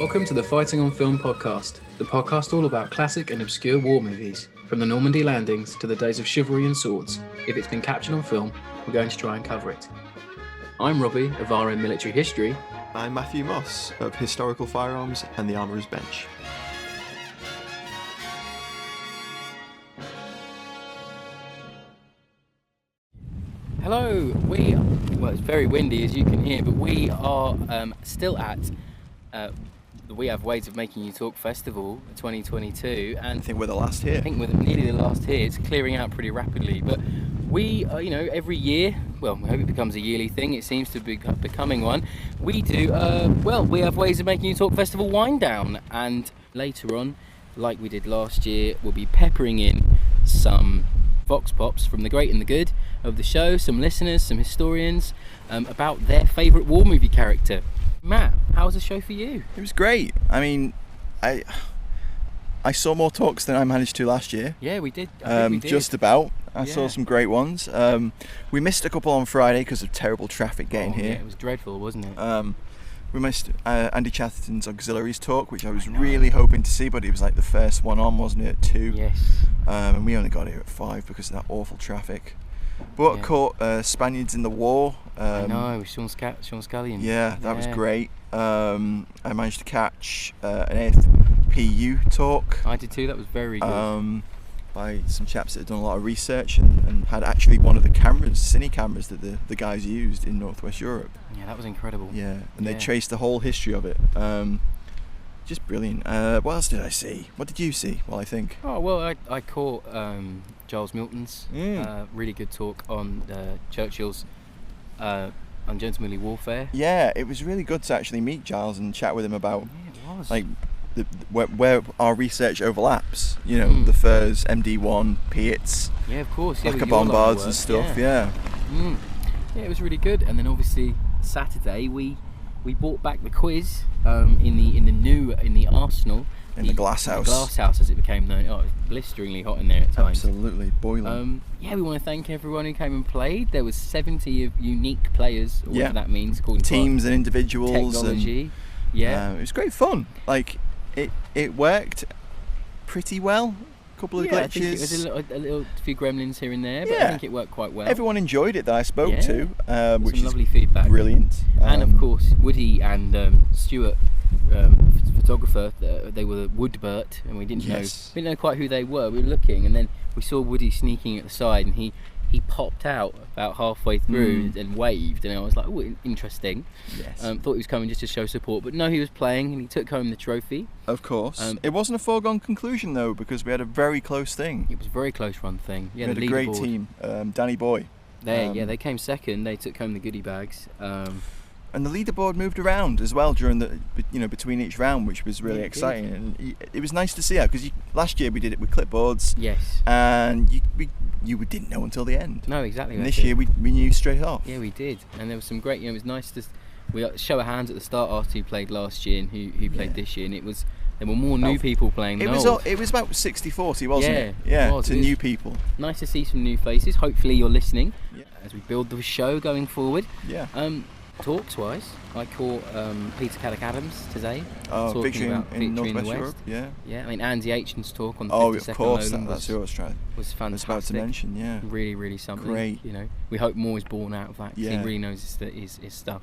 Welcome to the Fighting on Film podcast, the podcast all about classic and obscure war movies, from the Normandy landings to the days of chivalry and swords. If it's been captured on film, we're going to try and cover it. I'm Robbie of RM Military History. I'm Matthew Moss of Historical Firearms and the Armourer's Bench. Hello, it's very windy as you can hear, but we are still at the We Have Ways of Making You Talk Festival 2022, and I think we're the last here. I think we're nearly the last here. It's clearing out pretty rapidly, but we, every year, well, I hope it becomes a yearly thing. It seems to be becoming one. We do, We Have Ways of Making You Talk Festival wind down, and later on, like we did last year, we'll be peppering in some vox pops from the great and the good of the show, some listeners, some historians, about their favourite war movie character. Matt, how was the show for you? It was great. I mean, I saw more talks than I managed to last year. Yeah, we did. I think we did. Just about. I saw some great ones. We missed a couple on Friday because of terrible traffic getting here. Yeah, it was dreadful, wasn't it? We missed Andy Chatterton's Auxiliaries talk, which I was really hoping to see, but it was like the first one on, wasn't it, at 2? Yes. And we only got here at 5 because of that awful traffic. But I caught Spaniards in the War. I know, with Sean Scullion. Yeah, that was great. I managed to catch an AFPU talk. I did too, that was very good. By some chaps that had done a lot of research and had actually one of the cameras, cine cameras that the guys used in Northwest Europe. Yeah, that was incredible. Yeah, and they traced the whole history of it. Just brilliant. What else did I see? What did you see? Well, I think. Oh, well, I caught Giles Milton's really good talk on Churchill's ungentlemanly warfare. Yeah, it was really good to actually meet Giles and chat with him about like where our research overlaps. You know, the Furs, MD1, Piets, yeah, of course, bombards and stuff. Yeah. Yeah, it was really good. And then obviously Saturday we brought back the quiz in the Arsenal. In the glass house. The glass house, as it became known. Oh, it was blisteringly hot in there at times. Absolutely boiling. We want to thank everyone who came and played. There was 70 of unique players, or whatever that means, according to teams and individuals. Technology. It was great fun. Like it worked pretty well. A couple of glitches. I think it was a little few gremlins here and there, but I think it worked quite well. Everyone enjoyed it that I spoke to, which some lovely feedback. Brilliant. And of course, Woody and Stuart, photographer, they were the WoodBert, and we didn't know quite who they were. We were looking, and then we saw Woody sneaking at the side, and he popped out about halfway through and waved, and I was like, oh, interesting. Yes. Thought he was coming just to show support, but no, he was playing, and he took home the trophy. Of course. It wasn't a foregone conclusion though, because we had a very close thing. It was a very close run thing. Yeah, we had a great team. DannyBoy. They came second. They took home the goodie bags. And the leaderboard moved around as well during between each round, which was really exciting. And it was nice to see that, because last year we did it with clipboards. Yes. And you didn't know until the end. No, exactly. And this year we knew straight off. Yeah, we did. And there was some great. It was nice to show of hands at the start after who played last year and who played this year, and there were more new people playing than old. It was about 60-40, wasn't it? Yeah, it was. New people. Nice to see some new faces. Hopefully you're listening as we build the show going forward. Yeah. Talks wise, I caught Peter Caddick Adams today. Victory in Northwest Europe. Yeah. I mean, Andy Aitchen's talk on the 52nd of course, Nolan that's who I was trying. Was fantastic. I was about to mention. Yeah. Really, really something. Great. We hope more is born out of that. Yeah. He really knows his stuff.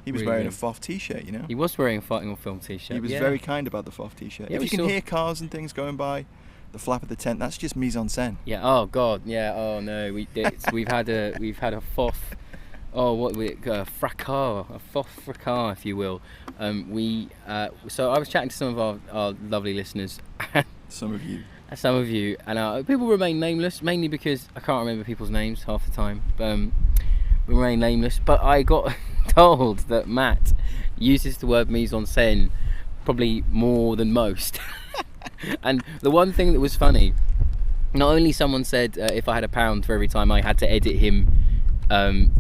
He was wearing a FOF t-shirt, He was wearing a Fighting on Film t-shirt. He was very kind about the FOF t-shirt. Yeah, if you can hear cars and things going by, the flap of the tent, that's just mise en scène. Yeah. Oh God. Yeah. Oh no. We've had a FOF. Oh, what we fracas, a FOF fracas, if you will. So I was chatting to some of our lovely listeners. Some of you. And people remain nameless, mainly because I can't remember people's names half the time. We remain nameless. But I got told that Matt uses the word mise en scène probably more than most. And the one thing that was funny, not only someone said if I had £1 for every time I had to edit him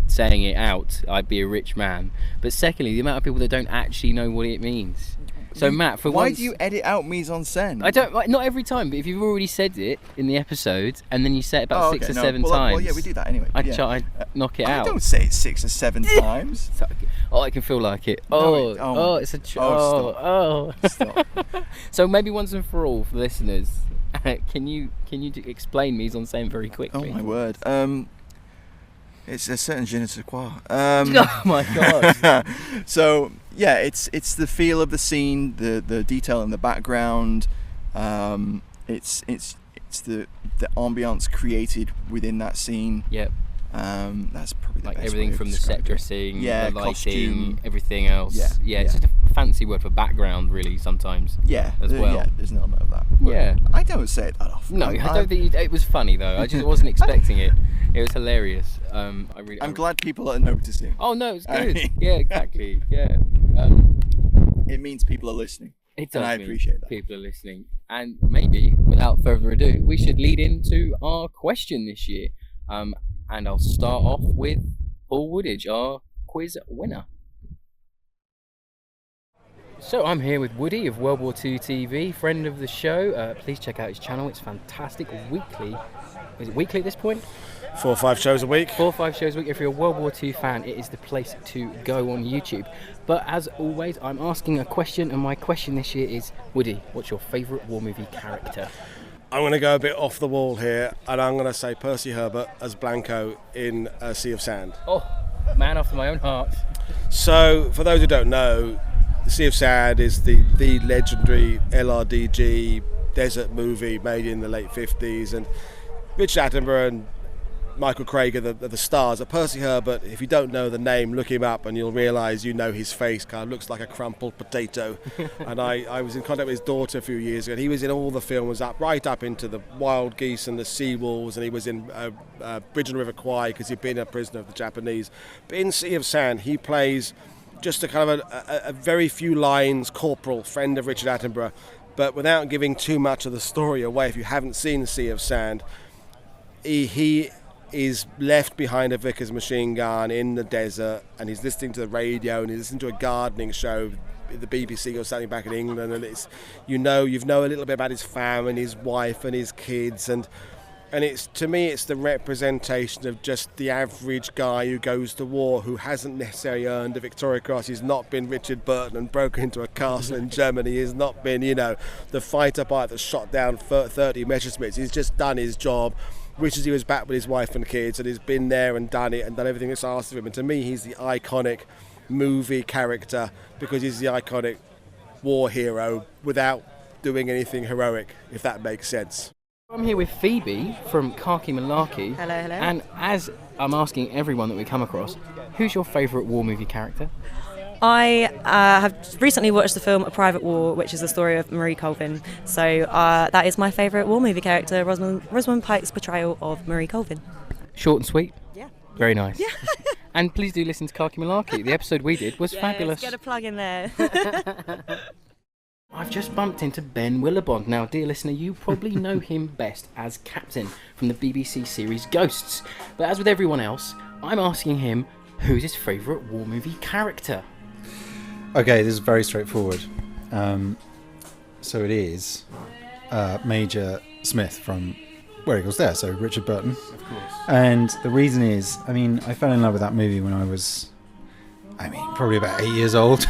saying it out, I'd be a rich man. But secondly, the amount of people that don't actually know what it means. So Matt, why do you edit out mise en scène? I don't, not every time, but if you've already said it in the episode and then you say it about 6 or 7 times. Well, yeah, we do that anyway. I knock it out. I don't say it 6 or 7 times. Oh, it can feel like it. It's a... Stop. So maybe once and for all, for listeners, can you explain mise en scène very quickly? Oh my word. It's a certain genital war. Oh my god. So yeah, it's the feel of the scene, the detail in the background. It's the ambience created within that scene. Yep. That's probably the Like best everything way from of the set describing it. dressing, Yeah, the lighting, costume. everything else. Yeah, It's just a fancy word for background, really, sometimes. Yeah, as well. Yeah, there's an element of that. But Yeah. I don't say it that often. No, I don't think it was funny though. I just wasn't expecting it. It was hilarious. I'm glad people are noticing. Oh no, it's good. Yeah, exactly. Yeah. It means people are listening. It does And I mean appreciate that. people are listening. And maybe, without further ado, we should lead into our question this year. And I'll start off with Paul Woodidge, our quiz winner. So I'm here with Woody of WW2TV, friend of the show. Please check out his channel. It's fantastic. Weekly. Is it weekly at this point? 4 or 5 shows a week. 4 or 5 shows a week. If you're a World War II fan, it is the place to go on YouTube. But as always, I'm asking a question, and my question this year is, Woody, what's your favourite war movie character? I'm going to go a bit off the wall here, and I'm going to say Percy Herbert as Blanco in Sea of Sand. Oh, man after my own heart. So, for those who don't know, Sea of Sand is the legendary LRDG desert movie made in the late 50s, and Richard Attenborough and Michael Craig are the stars. Percy Herbert, if you don't know the name, look him up and you'll realise you know his face kind of looks like a crumpled potato. And I was in contact with his daughter a few years ago, and he was in all the films right up into the Wild Geese and the Sea Wolves, and he was in Bridge on the River Kwai because he'd been a prisoner of the Japanese. But in Sea of Sand, he plays just a kind of a very few lines corporal, friend of Richard Attenborough. But without giving too much of the story away, if you haven't seen Sea of Sand, he is left behind a Vickers machine gun in the desert, and he's listening to the radio, and he's listening to a gardening show, the BBC or something back in England, and it's you've know a little bit about his family and his wife and his kids, and it's, to me, it's the representation of just the average guy who goes to war, who hasn't necessarily earned a Victoria Cross. He's not been Richard Burton and broken into a castle in Germany. He's not been, the fighter pilot that shot down 30 Messerschmitts. He's just done his job, wishes he was back with his wife and kids, and he's been there and done it and done everything that's asked of him. And to me, he's the iconic movie character because he's the iconic war hero without doing anything heroic, if that makes sense. I'm here with Phoebe from Khaki Malarkey. Hello. And as I'm asking everyone that we come across, who's your favourite war movie character? I have recently watched the film A Private War, which is the story of Marie Colvin. So that is my favourite war movie character, Rosamund Pike's portrayal of Marie Colvin. Short and sweet? Yeah. Very nice. Yeah. And please do listen to Khaki Malarkey. The episode we did was fabulous. Get a plug in there. I've just bumped into Ben Willibond. Now, dear listener, you probably know him best as Captain from the BBC series Ghosts. But as with everyone else, I'm asking him who's his favourite war movie character. Okay, this is very straightforward. So it is Major Smith from Where Eagles Dare, so Richard Burton. Of course. And the reason is, I fell in love with that movie when I was, probably about 8 years old.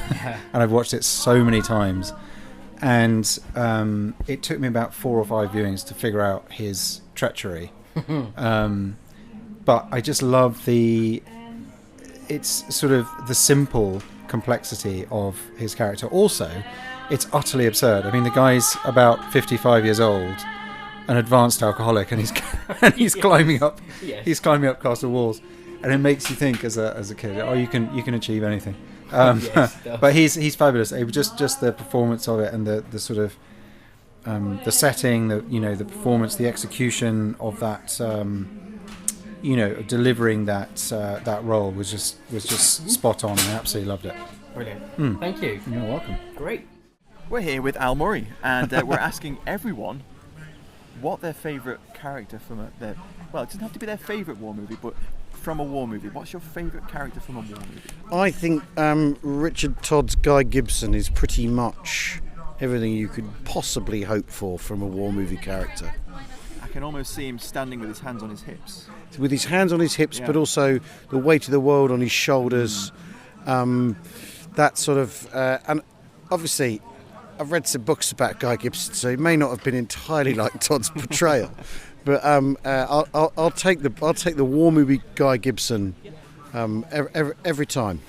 And I've watched it so many times. And it took me about 4 or 5 viewings to figure out his treachery. But I just love it's sort of the simple complexity of his character. Also, it's utterly absurd. The guy's about 55 years old, an advanced alcoholic, and he's climbing up castle walls, and it makes you think as a kid, you can achieve anything. But he's fabulous. It was just the performance of it, and the sort of the setting, the performance, the execution of that, delivering that role was just spot on. I absolutely loved it. Brilliant. Thank you. You're welcome. Great. We're here with Al Murray, and we're asking everyone what their favourite character from it doesn't have to be their favourite war movie, but from a war movie. What's your favourite character from a war movie? I think Richard Todd's Guy Gibson is pretty much everything you could possibly hope for from a war movie character. I can almost see him standing with his hands on his hips. With his hands on his hips, Yeah. but also the weight of the world on his shoulders, That sort of, and obviously, I've read some books about Guy Gibson, so he may not have been entirely like Todd's portrayal, but I'll take the war movie Guy Gibson every time.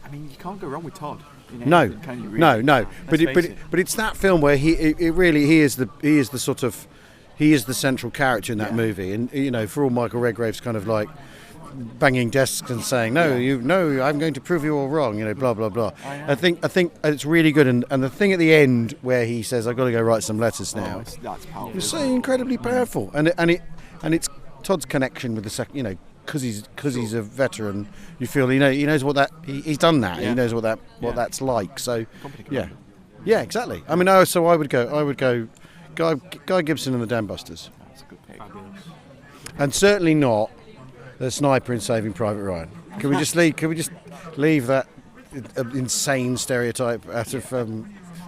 I mean, you can't go wrong with Todd. No. Let's But face it. it's that film where he is the central character in that movie, and for all Michael Redgrave's kind of like banging desks and saying I'm going to prove you all wrong, blah blah blah. I think it's really good, and the thing at the end where he says I've got to go write some letters now. That's powerful. It's so incredibly powerful, and it's Todd's connection with the second, because he's a veteran. You feel he knows what that he's done that. Yeah. He knows what that's like. So yeah, exactly. I mean, I would go Guy Gibson and the Dam Busters. That's a good pick. And certainly not the sniper in Saving Private Ryan. Can we just leave that insane stereotype out of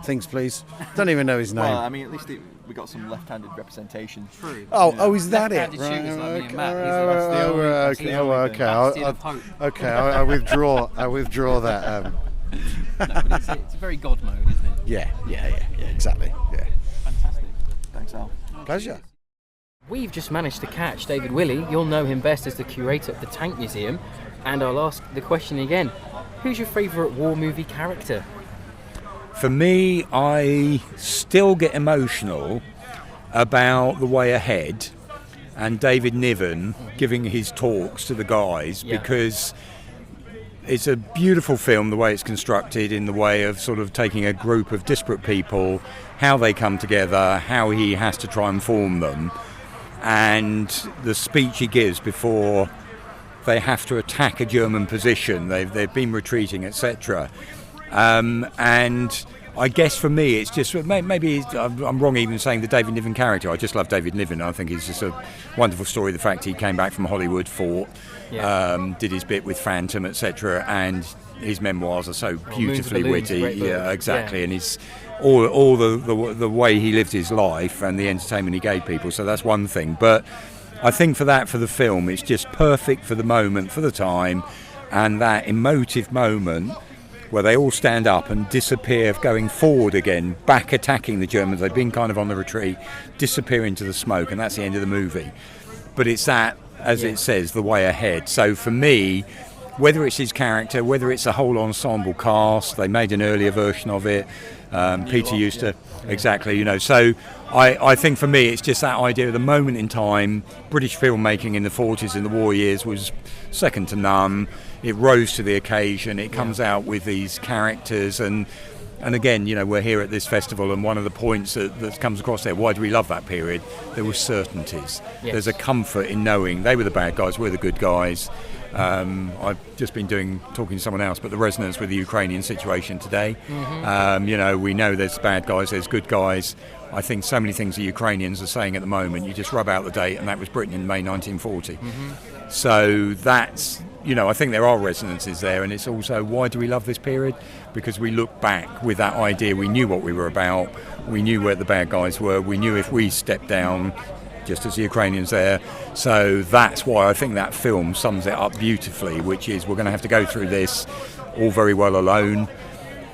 things, please? Don't even know his name. Well, I mean, at least we got some left-handed representation. True. Oh, is that it? Left-handed shooters like me and Matt. Okay. I withdraw that. No, but it's a very God mode, isn't it? Yeah, exactly. Yeah. Fantastic. Thanks, Al. Pleasure. We've just managed to catch David Willy. You'll know him best as the curator of the Tank Museum. And I'll ask the question again. Who's your favourite war movie character? For me, I still get emotional about The Way Ahead and David Niven giving his talks to the guys, because it's a beautiful film, the way it's constructed, in the way of sort of taking a group of disparate people, how they come together, how he has to try and form them, and the speech he gives before they have to attack a German position. They've been retreating, etc. And I guess for me, it's just maybe I'm wrong even saying the David Niven character. I just love David Niven. I think it's just a wonderful story. The fact he came back from Hollywood, fought, did his bit with Phantom, etc. And his memoirs are so beautifully witty. Yeah, exactly. Yeah. And he's all the way he lived his life and the entertainment he gave people. So that's one thing. But I think for the film, it's just perfect for the moment, for the time, and that emotive moment where they all stand up and disappear, going forward again, back attacking the Germans. They've been kind of on the retreat, disappear into the smoke, and that's the end of the movie. But it's that, as it says, the way ahead. So for me, whether it's his character, whether it's a whole ensemble cast, they made an earlier version of it. Peter used to, exactly, So I think for me, it's just that idea of the moment in time. British filmmaking in the 40s, in the war years, was second to none. It rose to the occasion. It comes out with these characters, and again, we're here at this festival, and one of the points that comes across there, why do we love that period? There were certainties. Yes. There's a comfort in knowing they were the bad guys, we're the good guys. I've just been talking to someone else, but the resonance with the Ukrainian situation today. Mm-hmm. We know there's bad guys, there's good guys. I think so many things the Ukrainians are saying at the moment, you just rub out the date, and that was Britain in May 1940. Mm-hmm. So that's, I think there are resonances there, and it's also, why do we love this period? Because we look back with that idea, we knew what we were about, we knew where the bad guys were, we knew if we stepped down, just as the Ukrainians there. So that's why I think that film sums it up beautifully, which is we're going to have to go through this all very well alone,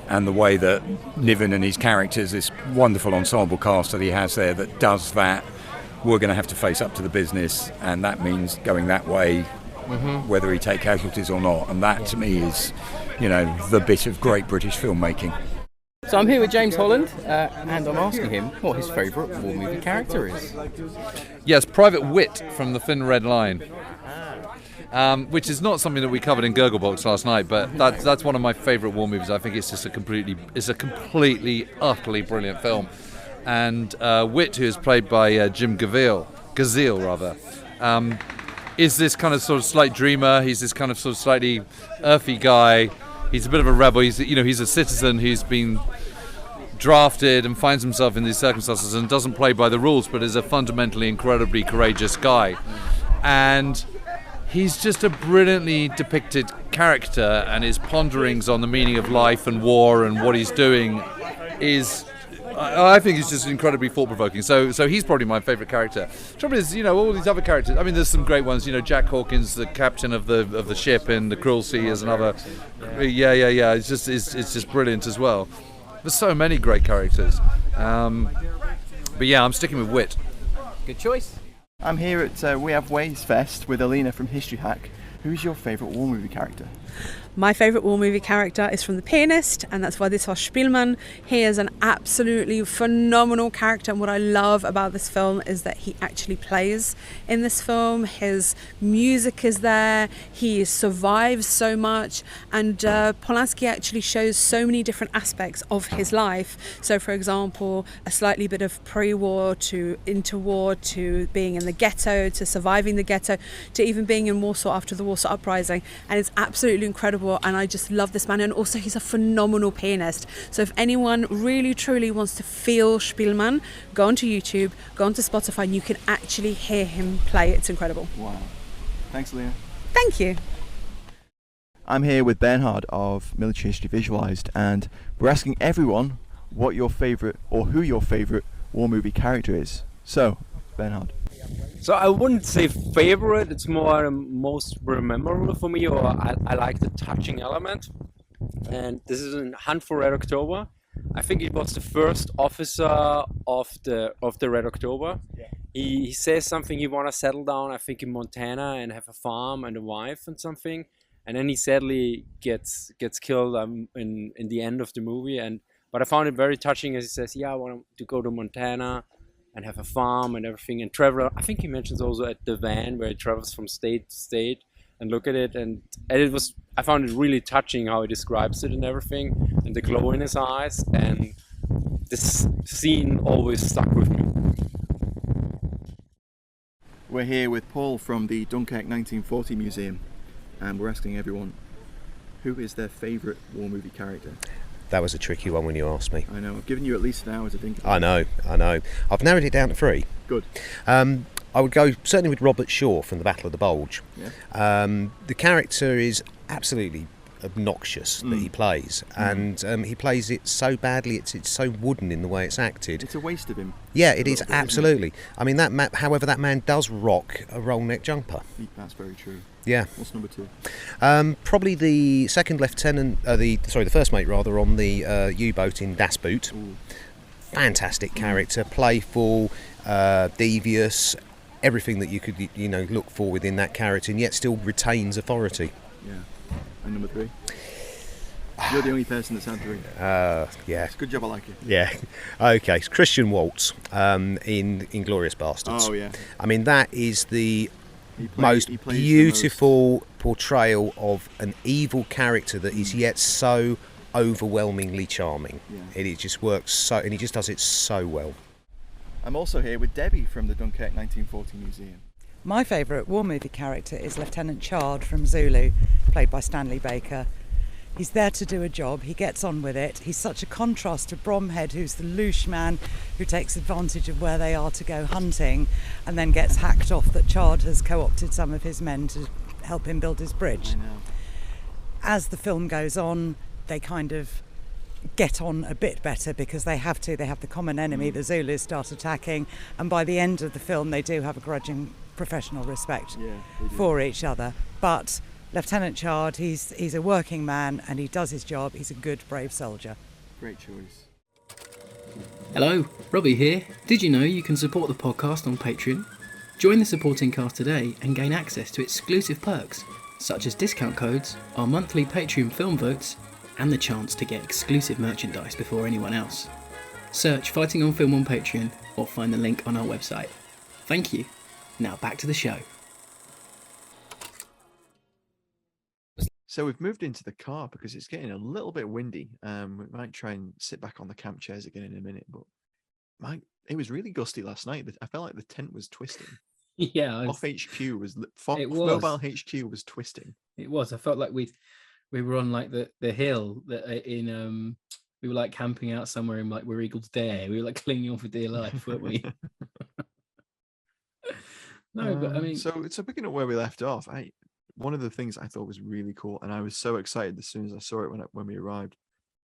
and the way that Niven and his characters, this wonderful ensemble cast that he has there that does that, we're going to have to face up to the business, and that means going that way, whether he take casualties or not. And that to me is, the bit of great British filmmaking. So I'm here with James Holland, and I'm asking him what his favourite war movie character is. Yes, Private Wit from The Thin Red Line, which is not something that we covered in Gurglebox last night, but that's one of my favourite war movies. I think it's just a completely, utterly brilliant film. And Wit, who is played by Jim Gazelle, is this kind of sort of slight dreamer. He's this kind of sort of slightly earthy guy. He's a bit of a rebel. He's a citizen who's been drafted and finds himself in these circumstances and doesn't play by the rules, but is a fundamentally incredibly courageous guy. And he's just a brilliantly depicted character, and his ponderings on the meaning of life and war and what he's doing is I think he's just incredibly thought-provoking. So he's probably my favourite character. Trouble is, all these other characters. I mean, there's some great ones. Jack Hawkins, the captain of the ship in The Cruel Sea, is another. Yeah. It's just brilliant as well. There's so many great characters. But yeah, I'm sticking with Wit. Good choice. I'm here at We Have Waze Fest with Alina from History Hack. Who's your favourite war movie character? My favourite war movie character is from The Pianist, and that's Władysław Szpilman. He is an absolutely phenomenal character, and what I love about this film is that he actually plays in this film. His music is there, he survives so much, and Polanski actually shows so many different aspects of his life. So, for example, a slightly bit of pre-war to interwar, to being in the ghetto, to surviving the ghetto, to even being in Warsaw after the Warsaw Uprising, and it's absolutely incredible. And I just love this man, and also he's a phenomenal pianist. So if anyone really truly wants to feel Szpilman, go onto YouTube, go onto Spotify, and you can actually hear him play. It's incredible. Wow. Thanks, Alina. Thank you. I'm here with Benhard of Military History Visualised, and we're asking everyone what your favourite, or who your favourite war movie character is. So, Benhard. So I wouldn't say favorite, it's more most memorable for me, or I like the touching element. And this is in Hunt for Red October. I think he was the first officer of the Red October. Yeah. He says something, he want to settle down, I think, in Montana and have a farm and a wife and something. And then he sadly gets killed in the end of the movie. But I found it very touching as he says, yeah, I want to go to Montana and have a farm and everything and travel. I think he mentions also at the van where he travels from state to state and look at it, and I found it really touching how he describes it and everything, and the glow in his eyes, and this scene always stuck with me. We're here with Paul from the Dunkirk 1940 Museum, and we're asking everyone who is their favourite war movie character. That was a tricky one when you asked me. I know, I've given you at least an hour to think about it. I know. I've narrowed it down to 3. Good. I would go certainly with Robert Shaw from the Battle of the Bulge. Yeah. The character is absolutely obnoxious that he plays, and he plays it so badly, it's so wooden in the way it's acted. It's a waste of him. Yeah, it is, absolutely. I mean, however, that man does rock a roll neck jumper. That's very true. Yeah. What's number 2? Probably the second lieutenant, the first mate rather, on the U-boat in Das Boot. Ooh. Fantastic character, playful, devious, everything that you could look for within that character, and yet still retains authority. Yeah. And number 3? You're the only person that's had 3. Yeah. It's a good job, I like it. Yeah. Okay. It's Christian Waltz in Inglourious Bastards. Oh yeah. I mean, that is the most beautiful portrayal of an evil character that is yet so overwhelmingly charming. Yeah. It just works so, and he just does it so well. I'm also here with Debbie from the Dunkirk 1940 Museum. My favourite war movie character is Lieutenant Chard from Zulu, played by Stanley Baker. He's there to do a job, he gets on with it. He's such a contrast to Bromhead, who's the louche man who takes advantage of where they are to go hunting and then gets hacked off that Chard has co-opted some of his men to help him build his bridge. I know. As the film goes on, they kind of get on a bit better because they have the common enemy, the Zulus, start attacking, and by the end of the film they do have a grudging professional respect for each other. But Lieutenant Chard, he's a working man and he does his job. He's a good, brave soldier. Great choice. Hello, Robbie here. Did you know you can support the podcast on Patreon? Join the supporting cast today and gain access to exclusive perks, such as discount codes, our monthly Patreon film votes, and the chance to get exclusive merchandise before anyone else. Search Fighting on Film on Patreon or find the link on our website. Thank you. Now back to the show. So we've moved into the car because it's getting a little bit windy. We might try and sit back on the camp chairs again in a minute, but it was really gusty last night. I felt like the tent was twisting. Yeah, off HQ was Mobile HQ was twisting. It was. I felt like we were on like the hill that in we were like camping out somewhere in like where eagles dare. We were like clinging on for dear life, weren't we? No, but I mean, so picking up where we left off, one of the things I thought was really cool, and I was so excited as soon as I saw it when we arrived,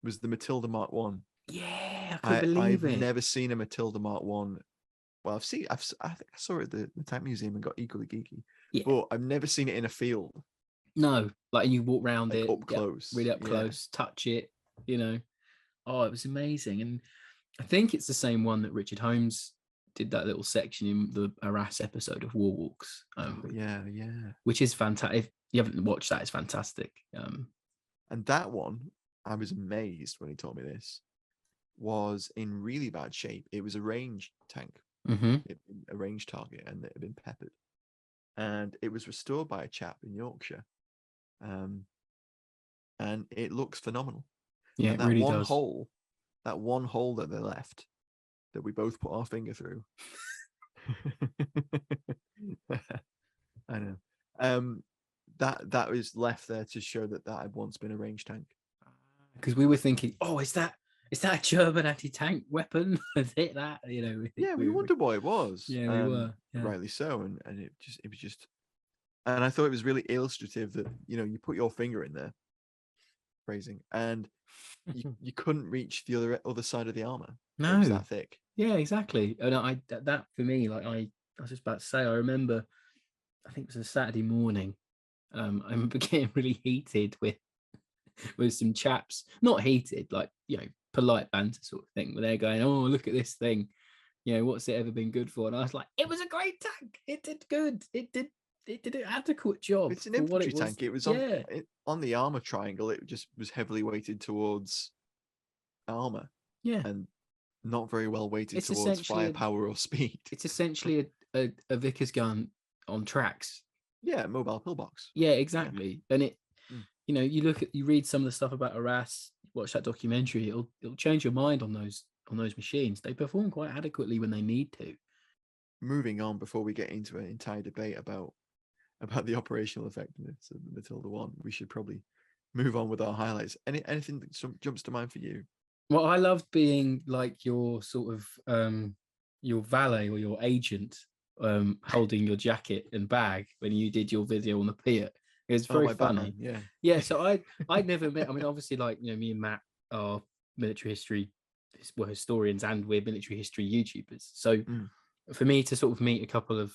was the Matilda Mark 1. Yeah, I couldn't believe I've it. never seen a Matilda Mark 1. Well, I think I saw it at the Tank Museum and got equally geeky. Yeah. But I've never seen it in a field. No, like, and you walk around Like, it up close. really up Yeah. close, touch it, you know. Oh, it was amazing. And I think it's the same one that Richard Holmes did, that little section in the Arras episode of War Walks. Yeah. Which is fantastic. If you haven't watched that, it's fantastic. And that one, I was amazed when he told me this, was in really bad shape. It was a range tank, a range target, and it had been peppered. And it was restored by a chap in Yorkshire. And it looks phenomenal. Yeah, and it really does. That one hole that they left, that we both put our finger through. I know. That was left there to show that had once been a range tank. Because we were thinking, oh, is that a German anti-tank weapon? Is it that? You know. Yeah, we wondered what it was. Yeah, we were. Yeah. Rightly so, and it was just, and I thought it was really illustrative that, you know, you put your finger in there, phrasing, and you couldn't reach the other side of the armor. No, it was that thick. Yeah, exactly. And that for me, like I was just about to say, I remember, I think it was a Saturday morning. I remember getting really heated with some chaps, not heated, like, you know, polite banter sort of thing, where they're going, oh, look at this thing, you know, what's it ever been good for? And I was like, it was a great tank. It did good. It did an adequate job. It's an infantry tank. It was on the armor triangle. It just was heavily weighted towards armor. Yeah. And not very well weighted towards firepower or speed. It's essentially a Vickers gun on tracks. Yeah, mobile pillbox. Yeah, exactly. And it, you know, you read some of the stuff about Arras, watch that documentary, it'll change your mind on those machines. They perform quite adequately when they need to. Moving on, before we get into an entire debate about the operational effectiveness of the Matilda I, we should probably move on with our highlights. Anything that jumps to mind for you? Well, I loved being like your sort of your valet or your agent, holding your jacket and bag when you did your video on the pier. It was very funny. Batman, yeah. So I'd never met. I mean, obviously, like, you know, me and Matt are military history, historians, and we're military history YouTubers. So for me to sort of meet a couple of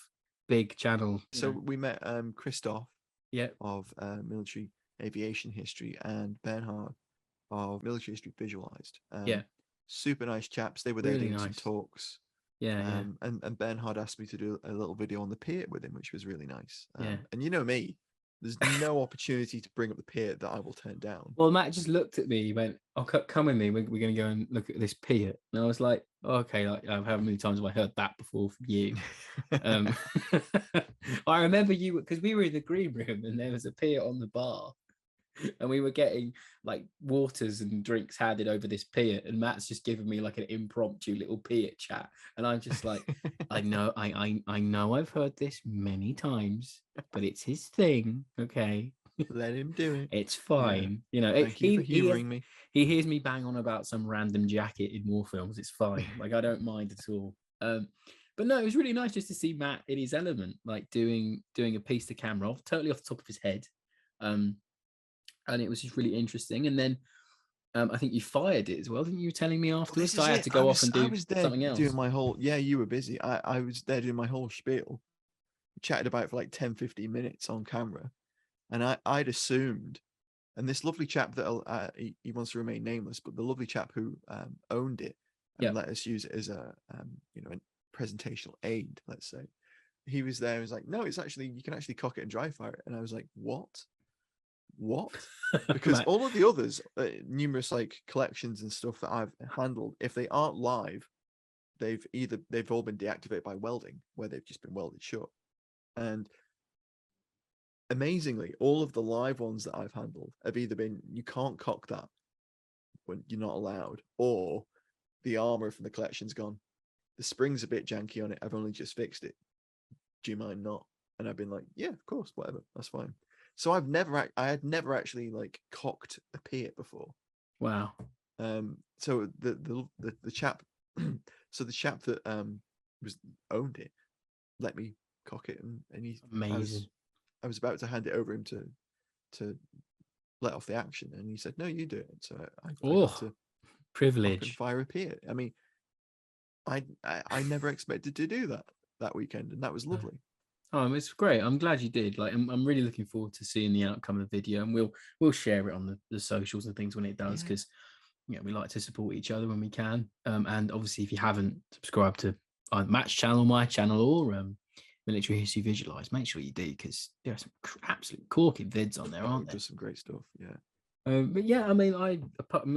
big channel, we met Christoph, of military aviation history, and Benhard of military history visualized. Super nice chaps. They were there doing some talks. And Benhard asked me to do a little video on the pier with him, which was really nice. And you know me, there's no opportunity to bring up the pier that I will turn down. Well, Matt just looked at me. He went, "Oh, come with me. We're going to go and look at this pier." And I was like, oh, "Okay." Like, how many times have I heard that before from you? I remember you, because we were in the green room and there was a pier on the bar, and we were getting like waters and drinks handed over this pier, and Matt's just giving me like an impromptu little pier chat, and I'm just like, I know I've heard this many times, but it's his thing. Okay, let him do it. It's fine. You know, Thank you for humoring me. He hears me bang on about some random jacket in war films. It's fine. Like, I don't mind at all. But no, it was really nice just to see Matt in his element, like doing a piece to camera, totally off the top of his head. And it was just really interesting. And then I think you fired it as well, didn't you? Telling me afterwards, so I had to go off and do something else. Doing my whole, you were busy. I was there doing my whole spiel. We chatted about it for like 10-15 minutes on camera, and I'd assumed, and this lovely chap that he wants to remain nameless, but the lovely chap who owned it and let us use it as a a presentational aid, let's say, he was there. He was like, "No, it's actually, you can actually cock it and dry fire it," and I was like, "What?" Because all of the others, numerous like collections and stuff that I've handled, if they aren't live, they've all been deactivated by welding, where they've just been welded shut. And amazingly, all of the live ones that I've handled have either been, you can't cock that when you're not allowed, or the armor from the collection's gone. The spring's a bit janky on it. I've only just fixed it. Do you mind not? And I've been like, yeah, of course, whatever, that's fine. So I had never actually like cocked a pier before. Wow. So the chap, so the chap that owned it, let me cock it, and he amazing. I was about to hand it over him to let off the action, and he said, "No, you do it." So I got to Privilege. fire appear. I mean, I never expected to do that weekend, and that was lovely. It's great. I'm glad you did. Like, I'm really looking forward to seeing the outcome of the video, and we'll share it on the socials and things when it does, because we like to support each other when we can. And obviously, if you haven't subscribed to Matt's channel, my channel, or Military History Visualized, make sure you do, because there are some absolute corking vids on there, aren't there? There's some great stuff. Yeah. But yeah, I mean,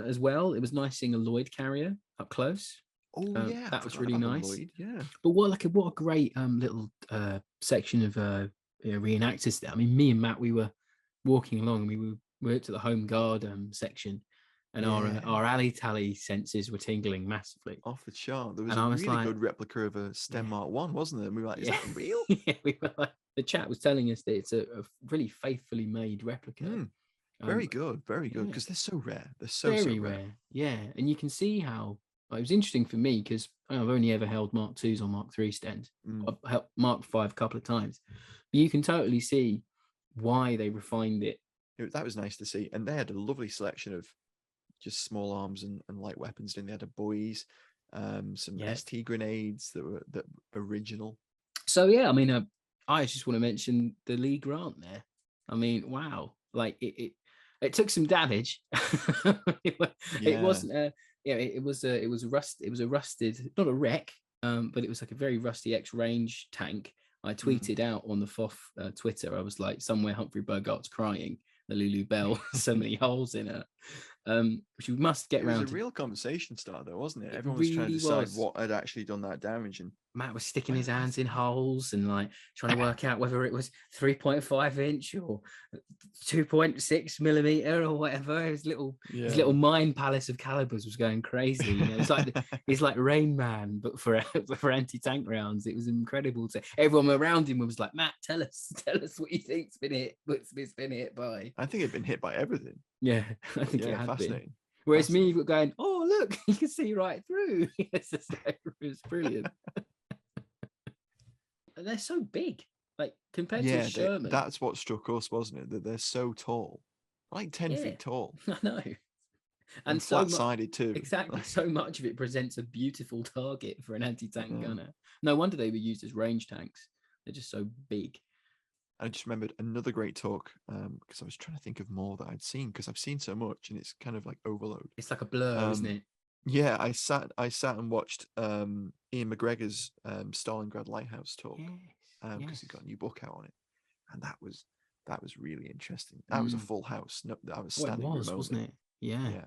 as well, it was nice seeing a Lloyd carrier up close. Oh yeah, that was really nice. Lloyd, yeah. But what a great little section of reenactors there. I mean, me and Matt, we were walking along, and we were to the Home Guard section, and our alley tally senses were tingling massively. Off the chart. There was a really good replica of a Stem Mark 1, wasn't there? And we were like, is that real? Yeah, we were like, the chat was telling us that it's a really faithfully made replica. Very good, because they're so rare. They're so very rare. Yeah, and you can see how it was interesting for me, because I've only ever held Mark IIs or Mark III stems. I've held Mark V a couple of times, but you can totally see why they refined it. That was nice to see, and they had a lovely selection of just small arms and light weapons. Then they had a boys, some ST grenades that were original. So yeah, I mean, I just want to mention the Lee Grant there. I mean, wow, like it took some damage. It wasn't it was a rusted, not a wreck, but it was like a very rusty X-range tank. I tweeted out on the FOF Twitter, I was like, somewhere Humphrey Bogart's crying, the Lulu Bell, so many holes in it. Which we must get round. It was a real conversation starter, wasn't it? Everyone was trying to decide what had actually done that damage, and Matt was sticking his hands in holes and like trying to work out whether it was 3.5 inch or 2.6 millimeter or whatever. His little mind palace of calibers was going crazy. You know? It's like Rain Man, but for anti-tank rounds. It was incredible. Everyone around him was like, Matt, tell us what you think's been hit. What's been hit by? I think it'd been hit by everything. Yeah, I think it had been. Whereas me going, oh look, you can see right through. It was brilliant. And they're so big, like compared to Sherman. That's what struck us, wasn't it? That they're so tall, like 10 feet tall. I know, and so flat-sided too. Exactly. So much of it presents a beautiful target for an anti-tank gunner. No wonder they were used as range tanks. They're just so big. I just remembered another great talk, because I was trying to think of more that I'd seen, because I've seen so much and it's kind of like overload. It's like a blur, isn't it? Yeah, I sat and watched Ian McGregor's Stalingrad Lighthouse talk, because he's got a new book out on it, and that was really interesting. That was a full house. No, I was standing remotely. Wasn't it? Yeah.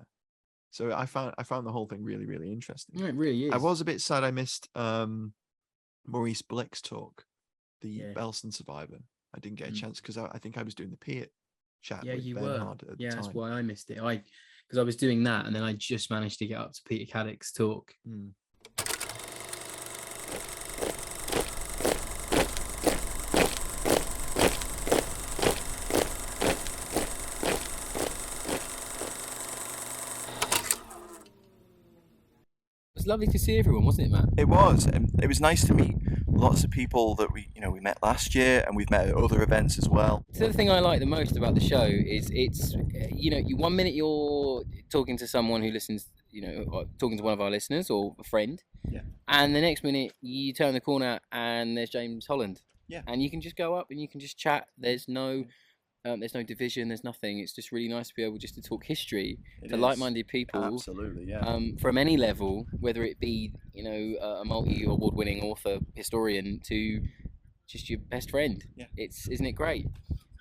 So I found the whole thing really, really interesting. Yeah, it really is. I was a bit sad I missed Maurice Blick's talk, the Belsen survivor. I didn't get a chance because I think I was doing the Piat chat with Benhard at the time. That's why I missed it. Because I was doing that, and then I just managed to get up to Peter Caddick's talk. It was lovely to see everyone, wasn't it, Matt? It was, and it was nice to meet lots of people that we met last year, and we've met at other events as well. So the thing I like the most about the show is it's one minute you're talking to someone who listens, talking to one of our listeners or a friend, and the next minute you turn the corner and there's James Holland, and you can just go up and you can just chat. There's no division, there's nothing. It's just really nice to be able just to talk history to like-minded people. Absolutely, yeah. From any level, whether it be, a multi-award-winning author, historian, to just your best friend. Yeah. Isn't it great?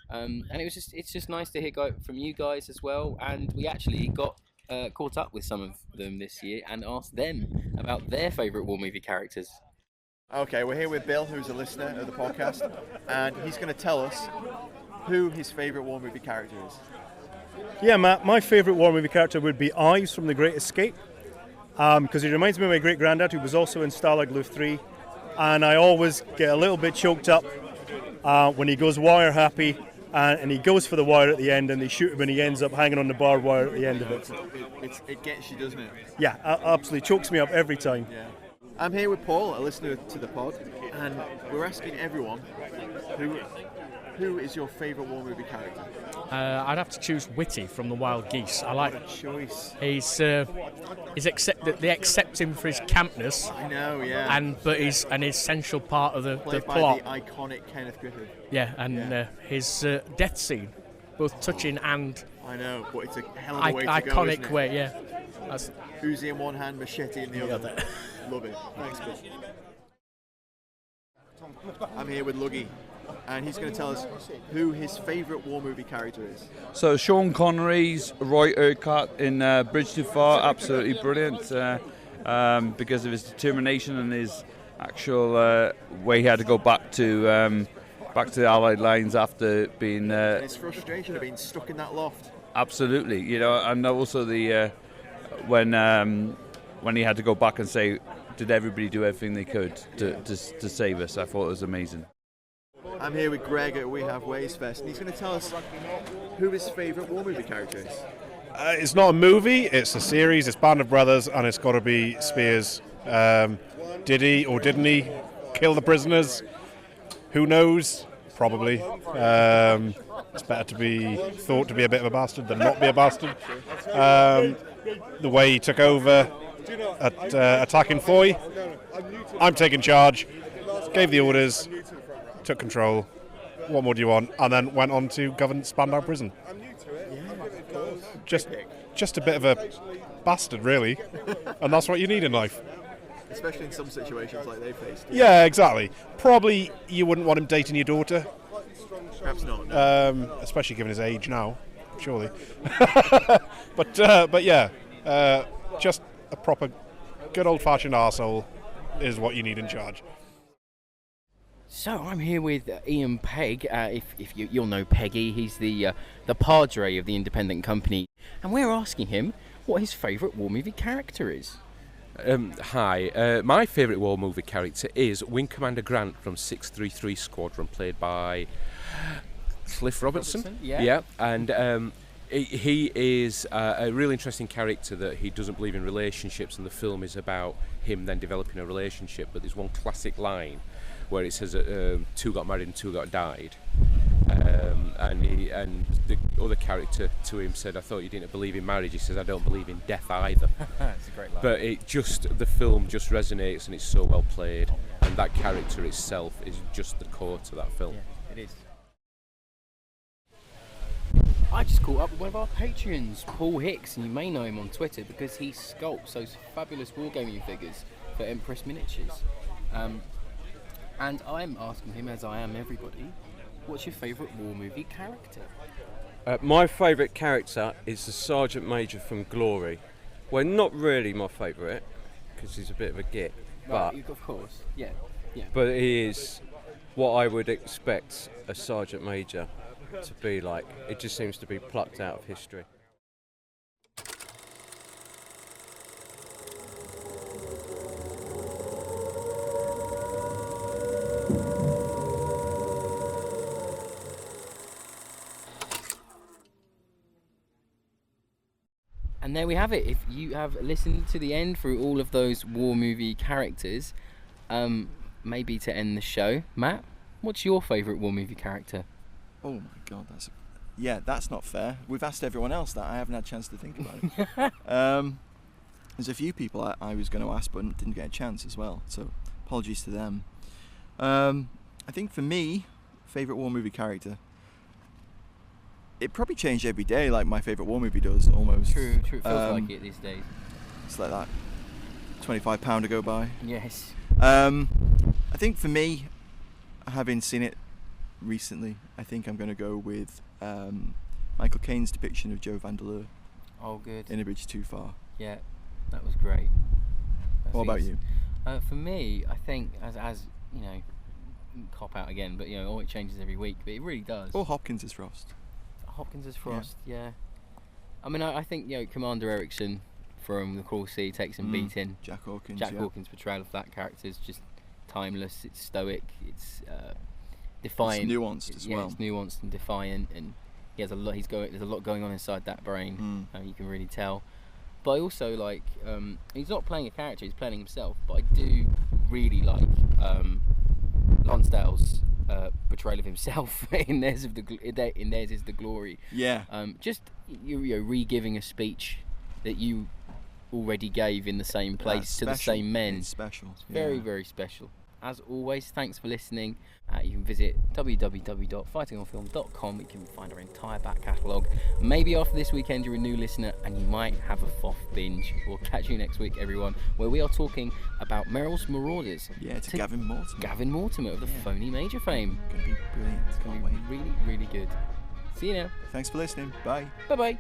And it's just nice to hear from you guys as well. And we actually got caught up with some of them this year and asked them about their favourite war movie characters. Okay, we're here with Bill, who's a listener of the podcast, and he's going to tell us who his favourite war movie character is. Yeah, Matt, my favourite war movie character would be Ives from The Great Escape, because he reminds me of my great-granddad, who was also in Stalag Luft 3, and I always get a little bit choked up when he goes wire happy, and he goes for the wire at the end, and they shoot him, and he ends up hanging on the barbed wire at the end of it. It gets you, doesn't it? Yeah, absolutely chokes me up every time. Yeah. I'm here with Paul, a listener to the pod, and we're asking everyone who is your favourite war movie character? I'd have to choose Whitty from The Wild Geese. I like. What a choice. He's they accept him for his campness. I know, yeah. But he's an essential part of the Played plot. by the iconic Kenneth Griffith. Yeah, and his death scene, both touching and. I know, but it's a hell of a way to go, iconic isn't it? way, yeah. Uzi in one hand, machete in the other. Love it. Thanks, Bill. I'm here with Luggy, and he's going to tell us who his favourite war movie character is. So Sean Connery's Roy Urquhart in Bridge Too Far, absolutely brilliant because of his determination and his actual way he had to go back to the Allied lines after being. His frustration of being stuck in that loft. Absolutely, you know, and also the when he had to go back and say, did everybody do everything they could to save us? I thought it was amazing. I'm here with Greg at We Have Waze Fest, and he's going to tell us who his favourite war movie character is. It's not a movie, it's a series, it's Band of Brothers, and it's got to be Spears. Did he or didn't he kill the prisoners? Who knows? Probably. It's better to be thought to be a bit of a bastard than not be a bastard. The way he took over at attacking Foy, I'm taking charge, gave the orders, took control. What more do you want? And then went on to govern Spandau Prison. Just a bit of a bastard, really, and that's what you need in life. Especially in some situations like they faced. Yeah, exactly. Probably you wouldn't want him dating your daughter. Perhaps not. No. Especially given his age now, surely. but yeah, just a proper, good old-fashioned arsehole is what you need in charge. So I'm here with Ian Pegg. If you'll know Peggy, he's the padre of the independent company, and we're asking him what his favourite war movie character is. Hi, my favourite war movie character is Wing Commander Grant from 633 Squadron, played by Cliff Robertson. Yeah. And he is a really interesting character that he doesn't believe in relationships, and the film is about him then developing a relationship. But there's one classic line where it says that two got married and two got died. And the other character to him said, I thought you didn't believe in marriage. He says, I don't believe in death either. That's a great line. But the film just resonates, and it's so well played, and that character itself is just the core to that film. Yeah, it is. I just caught up with one of our Patreons, Paul Hicks, and you may know him on Twitter because he sculpts those fabulous wargaming figures for Empress Miniatures. And I'm asking him, as I am everybody, what's your favourite war movie character? My favourite character is the Sergeant Major from Glory. Well, not really my favourite, because he's a bit of a git. Right, of course, yeah. But he is what I would expect a Sergeant Major to be like. It just seems to be plucked out of history. And there we have it. If you have listened to the end through all of those war movie characters, maybe to end the show, Matt, what's your favourite war movie character? Oh my God, that's not fair. We've asked everyone else that. I haven't had a chance to think about it. There's a few people I was going to ask but didn't get a chance as well, so apologies to them. I think for me, favourite war movie character, it probably changed every day, like my favourite war movie does, almost. True, it feels like it these days. It's like that. £25 to go by. Yes. I think for me, having seen it recently, I think I'm going to go with Michael Caine's depiction of Joe Vandeleur. Oh, good. In A Bridge Too Far. Yeah, that was great. What about you? For me, I think, as you know, cop out again, but it changes every week, but it really does. Or Hopkins as Frost. Hopkins as Frost, yeah. I mean, I think Commander Erickson from The Cruel Sea takes him beating. Jack Hawkins. Hawkins' portrayal of that character is just timeless. It's stoic. It's defiant. It's nuanced as well. It's nuanced and defiant, and he has a lot. There's a lot going on inside that brain. You can really tell. But I also like. He's not playing a character. He's playing himself. But I do really like Lonsdale's portrayal of himself in theirs is the glory. Yeah. Just you re-giving a speech that you already gave in the same place to the same men. It's special. It's very, very special. As always, thanks for listening. You can visit www.fightingonfilm.com. You can find our entire back catalogue. Maybe after this weekend you're a new listener and you might have a FOF binge. We'll catch you next week, everyone, where we are talking about Merrill's Marauders. Yeah, to Gavin Mortimer. Gavin Mortimer of the Phony Major fame. Going to be brilliant. It's going to be really, really good. See you now. Thanks for listening. Bye. Bye-bye.